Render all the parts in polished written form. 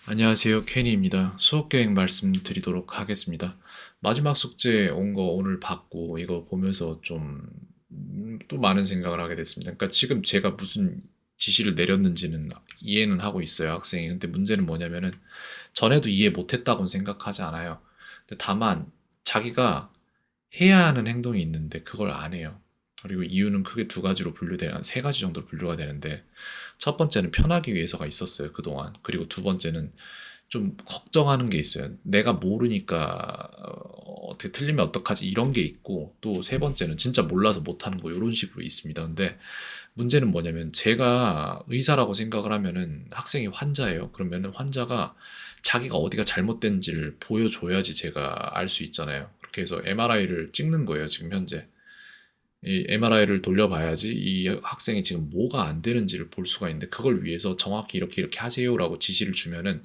안녕하세요. 케니입니다. 수업 계획 말씀드리도록 하겠습니다. 마지막 숙제 온 거 오늘 받고 이거 보면서 좀 또 많은 생각을 하게 됐습니다. 그러니까 지금 제가 무슨 지시를 내렸는지는 이해는 하고 있어요, 학생이. 근데 문제는 뭐냐면은 전에도 이해 못했다고는 생각하지 않아요. 근데 다만 자기가 해야 하는 행동이 있는데 그걸 안 해요. 그리고 이유는 크게 두 가지로 분류되는, 세 가지 정도로 분류가 되는데, 첫 번째는 편하기 위해서가 있었어요, 그동안. 그리고 두 번째는 좀 걱정하는 게 있어요. 내가 모르니까 떻게 틀리면 어떡하지 이런 게 있고, 또 세 번째는 진짜 몰라서 못하는 거 이런 식으로 있습니다. 근데 문제는 뭐냐면 제가 의사라고 생각을 하면은 학생이 환자예요. 그러면은 환자가 자기가 어디가 잘못된지를 보여줘야지 제가 알 수 있잖아요. 그렇게 해서 MRI를 찍는 거예요, 지금 현재. 이 MRI를 돌려봐야지 이 학생이 지금 뭐가 안 되는지를 볼 수가 있는데, 그걸 위해서 정확히 이렇게 이렇게 하세요라고 지시를 주면은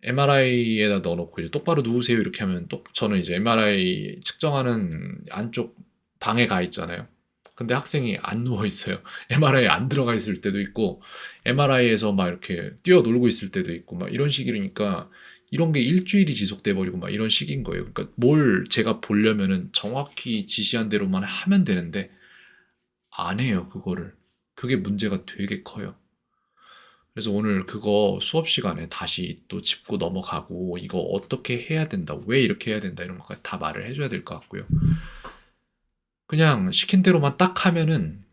MRI에다 넣어놓고 이제 똑바로 누우세요 이렇게 하면, 또 저는 이제 MRI 측정하는 안쪽 방에 가 있잖아요. 근데 학생이 안 누워 있어요. MRI에 안 들어가 있을 때도 있고, MRI에서 막 이렇게 뛰어놀고 있을 때도 있고, 막 이런 식이니까 이런 게 일주일이 지속돼 버리고 막 이런 식인 거예요. 그러니까 뭘 제가 보려면은 정확히 지시한 대로만 하면 되는데 안 해요, 그거를. 그게 문제가 되게 커요. 그래서 오늘 그거 수업 시간에 다시 또 짚고 넘어가고, 이거 어떻게 해야 된다, 왜 이렇게 해야 된다, 이런 것까지 다 말을 해줘야 될 것 같고요. 그냥 시킨 대로만 딱 하면은,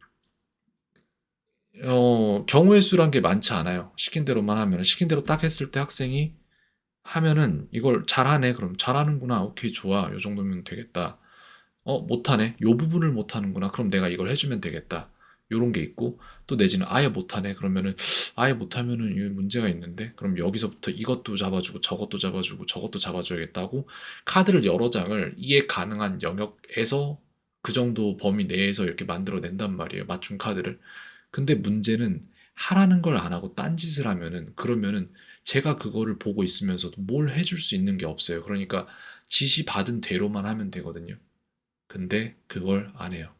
경우의 수란 게 많지 않아요. 시킨 대로만 하면은, 시킨 대로 딱 했을 때 학생이 하면은 이걸 잘하네. 그럼 잘하는구나. 오케이, 좋아. 요 정도면 되겠다. 못하네. 요 부분을 못하는구나. 그럼 내가 이걸 해주면 되겠다. 요런 게 있고, 또 내지는 아예 못하네. 그러면은, 아예 못하면은 이 문제가 있는데, 그럼 여기서부터 이것도 잡아주고, 저것도 잡아주고, 저것도 잡아줘야겠다고, 카드를 여러 장을 이해 가능한 영역에서 그 정도 범위 내에서 이렇게 만들어낸단 말이에요. 맞춤 카드를. 근데 문제는 하라는 걸 안 하고 딴짓을 하면은, 그러면은 제가 그거를 보고 있으면서도 뭘 해줄 수 있는 게 없어요. 그러니까 지시 받은 대로만 하면 되거든요. 근데 그걸 안 해요.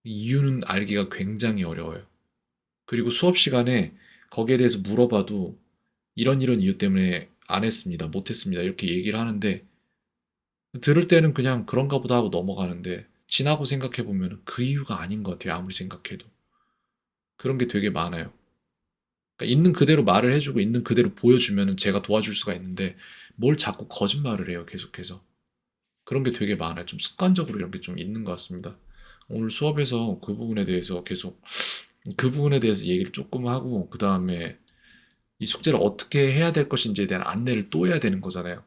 이유는 알기가 굉장히 어려워요. 그리고 수업 시간에 거기에 대해서 물어봐도 이런 이런 이유 때문에 안 했습니다, 못 했습니다, 이렇게 얘기를 하는데, 들을 때는 그냥 그런가 보다 하고 넘어가는데, 지나고 생각해 보면 그 이유가 아닌 것 같아요, 아무리 생각해도. 그런 게 되게 많아요. 그러니까 있는 그대로 말을 해주고 있는 그대로 보여주면 제가 도와줄 수가 있는데, 뭘 자꾸 거짓말을 해요, 계속해서. 그런 게 되게 많아요. 좀 습관적으로 이런 게 좀 있는 것 같습니다. 오늘 수업에서 그 부분에 대해서 계속, 그 부분에 대해서 얘기를 조금 하고, 그 다음에 이 숙제를 어떻게 해야 될 것인지에 대한 안내를 또 해야 되는 거잖아요.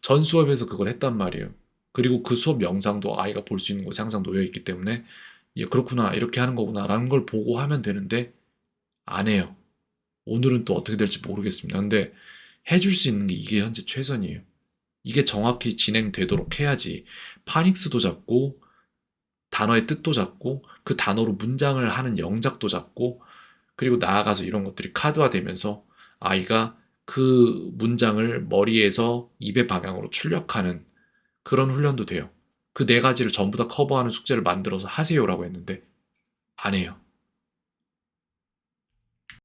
전 수업에서 그걸 했단 말이에요. 그리고 그 수업 영상도 아이가 볼 수 있는 곳에 항상 놓여 있기 때문에, 예, 그렇구나, 이렇게 하는 거구나, 라는 걸 보고 하면 되는데, 안 해요. 오늘은 또 어떻게 될지 모르겠습니다. 근데 해줄 수 있는 게 이게 현재 최선이에요. 이게 정확히 진행되도록 해야지 파닉스도 잡고, 단어의 뜻도 잡고, 그 단어로 문장을 하는 영작도 잡고, 그리고 나아가서 이런 것들이 카드화되면서 아이가 그 문장을 머리에서 입의 방향으로 출력하는 그런 훈련도 돼요. 그 네 가지를 전부 다 커버하는 숙제를 만들어서 하세요라고 했는데 안 해요.